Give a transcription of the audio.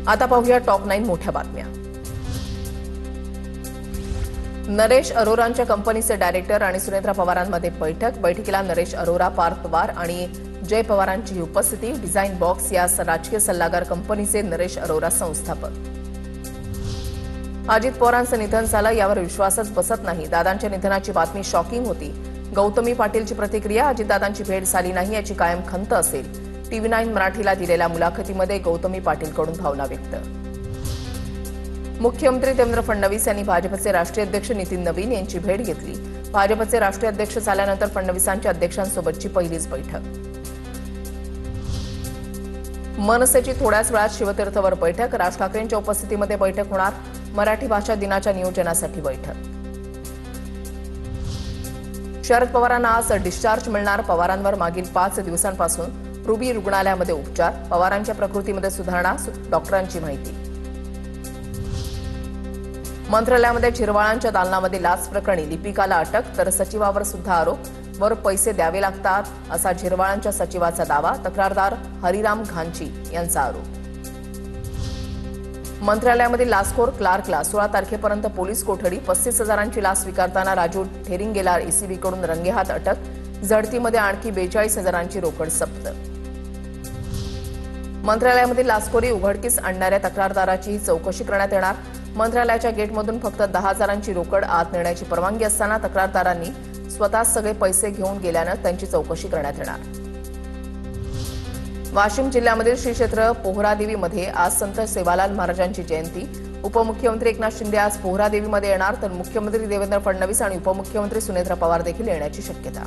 आता पाहूया टॉप 9 मोठ्या बातम्या। नरेश अरोरांच्या कंपनीचे डायरेक्टर आणि सुनेत्रा पवारांमध्ये बैठकीला नरेश अरोरा, पार्थ पवार आणि जय पवारांची उपस्थिती। डिझाइन बॉक्स या राजकीय सल्लागार कंपनीचे नरेश अरोरा संस्थापक। अजित पवारांचं निधन झालं यावर विश्वासच बसत नाही। दादांच्या निधनाची बातमी शॉकिंग होती। गौतमी पाटीलची प्रतिक्रिया, अजितदादांची भेट झाली नाही याची कायम खंत असेल। TV9 मराठीला दिलेल्या मुलाखतीमध्ये गौतमी पाटीलकडून भावना व्यक्त। मुख्यमंत्री देवेंद्र फडणवीस यांनी भाजपचे राष्ट्रीय अध्यक्ष नितीन नवीन यांची भेट घेतली। भाजपचे राष्ट्रीय अध्यक्ष झाल्यानंतर फडणवीसांच्या अध्यक्षांसोबतची पहिलीच बैठक। मनसेची थोड्याच वेळात शिवतीर्थवर बैठक, राज ठाकरेंच्या उपस्थितीमध्ये बैठक होणार। मराठी भाषा दिनाच्या नियोजनासाठी बैठक। शरद पवारांना आज डिस्चार्ज मिळणार। पवारांवर मागील 5 दिवसांपासून रुबी रुग्णालयामध्ये उपचार। पवारांच्या प्रकृतीमध्ये सुधारणा, डॉक्टरांची माहिती। मंत्रालयामध्ये झिरवाळांच्या दालनामध्ये लाच प्रकरणी लिपिकाला अटक, तर सचिवावर सुद्धा आरोप। वर पैसे द्यावे लागतात असा झिरवाळांच्या सचिवाचा दावा। तक्रारदार हरिराम घांची यांचा आरोप। मंत्रालयामधील लाचखोर क्लार्कला 16 तारखेपर्यंत पोलीस कोठडी। 35,000ची लाच स्वीकारताना राजू ठेरिंगेला ECBकडून रंगेहात अटक। झडतीमध्ये आणखी 42,000ची रोकड जप्त। मंत्रालयामधील लाचखोरी उघडकीस आणणाऱ्या तक्रारदाराची चौकशी करण्यात येणार। मंत्रालयाच्या गेटमधून फक्त 10,000ची रोकड आत नेण्याची परवानगी असताना तक्रारदारांनी स्वतः सगळे पैसे घेऊन गेल्यानं त्यांची चौकशी करण्यात येणार। वाशिम जिल्ह्यामधील श्री क्षेत्र पोहरादेवीमध्ये आज संत सेवालाल महाराजांची जयंती। उपमुख्यमंत्री एकनाथ शिंदे आज पोहरादेवीमध्ये येणार, तर मुख्यमंत्री देवेंद्र फडणवीस आणि उपमुख्यमंत्री सुनेत्रा पवार देखील येण्याची शक्यता।